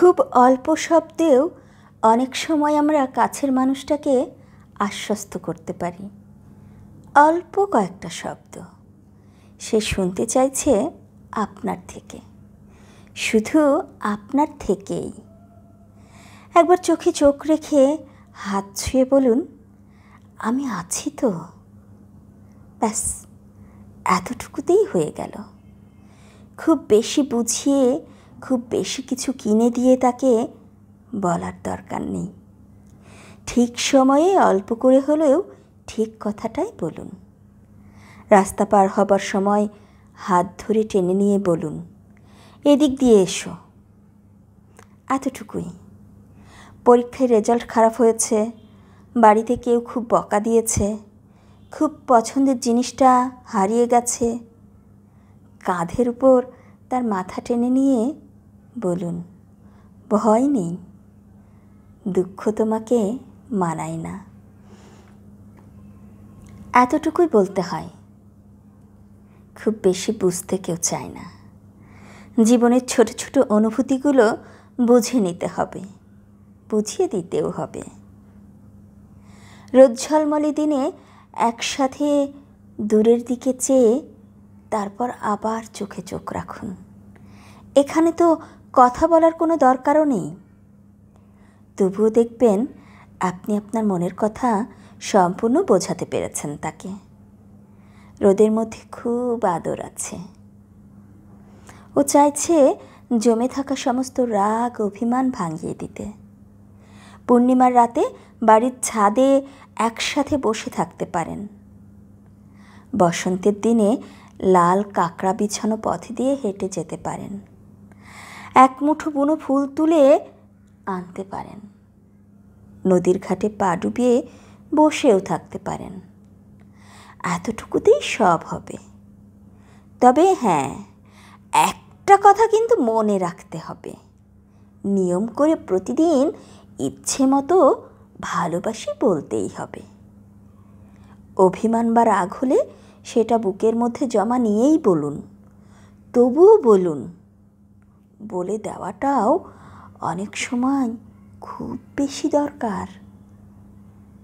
খুব অল্প শব্দেও অনেক সময় আমরা কাছের মানুষটাকে আশ্বস্ত করতে পারি। অল্প কয়েকটা শব্দ, সে শুনতে চাইছে আপনার থেকে, শুধু আপনার থেকেই। একবার চোখে চোখ রেখে হাত ছুঁয়ে বলুন, আমি আছি তো। ব্যাস, এতটুকুতেই হয়ে গেল। খুব বেশি বুঝিয়ে, খুব বেশি কিছু কিনে দিয়ে তাকে বলার দরকার নেই। ঠিক সময়ে অল্প করে হলেও ঠিক কথাটাই বলুন। রাস্তা পার হবার সময় হাত ধরে টেনে নিয়ে বলুন, এদিক দিয়ে এসো। এতটুকুই। পরীক্ষায় রেজাল্ট খারাপ হয়েছে, বাড়িতে কেউ খুব বকা দিয়েছে, খুব পছন্দের জিনিসটা হারিয়ে গেছে, কাঁধের উপর তার মাথা টেনে নিয়ে বলুন, ভয় নেই, দুঃখ তোমাকে মানায় না। এতটুকুই বলতে হয়। খুব বেশি বুঝতে কেউ চায় না। জীবনের ছোট ছোট অনুভূতিগুলো বুঝে নিতে হবে, বুঝিয়ে দিতেও হবে। রোদ ঝলমলে দিনে একসাথে দূরের দিকে চেয়ে তারপর আবার চোখে চোখ রাখুন। এখানে তো কথা বলার কোনো দরকারও নেই। তবুও দেখবেন আপনি আপনার মনের কথা সম্পূর্ণ বোঝাতে পেরেছেন তাকে। রোদের মধ্যে খুব আদর আছে। ও চাইছে জমে থাকা সমস্ত রাগ অভিমান ভাঙিয়ে দিতে। পূর্ণিমার রাতে বাড়ির ছাদে একসাথে বসে থাকতে পারেন। বসন্তের দিনে লাল কাঁকড়া বিছানো পথ দিয়ে হেঁটে যেতে পারেন। এক মুঠো বুনো ফুল তুলে আনতে পারেন। নদীর ঘাটে পা ডুবিয়ে বসেও থাকতে পারেন। এতটুকুতেই সব হবে। তবে হ্যাঁ, একটা কথা কিন্তু মনে রাখতে হবে, নিয়ম করে প্রতিদিন ইচ্ছে মতো ভালোবাসি বলতেই হবে। অভিমান বা রাগ হলে সেটা বুকের মধ্যে জমা নিয়েই বলুন, তবুও বলুন। বলে দেওয়াটাও অনেক সময় খুব বেশি দরকার।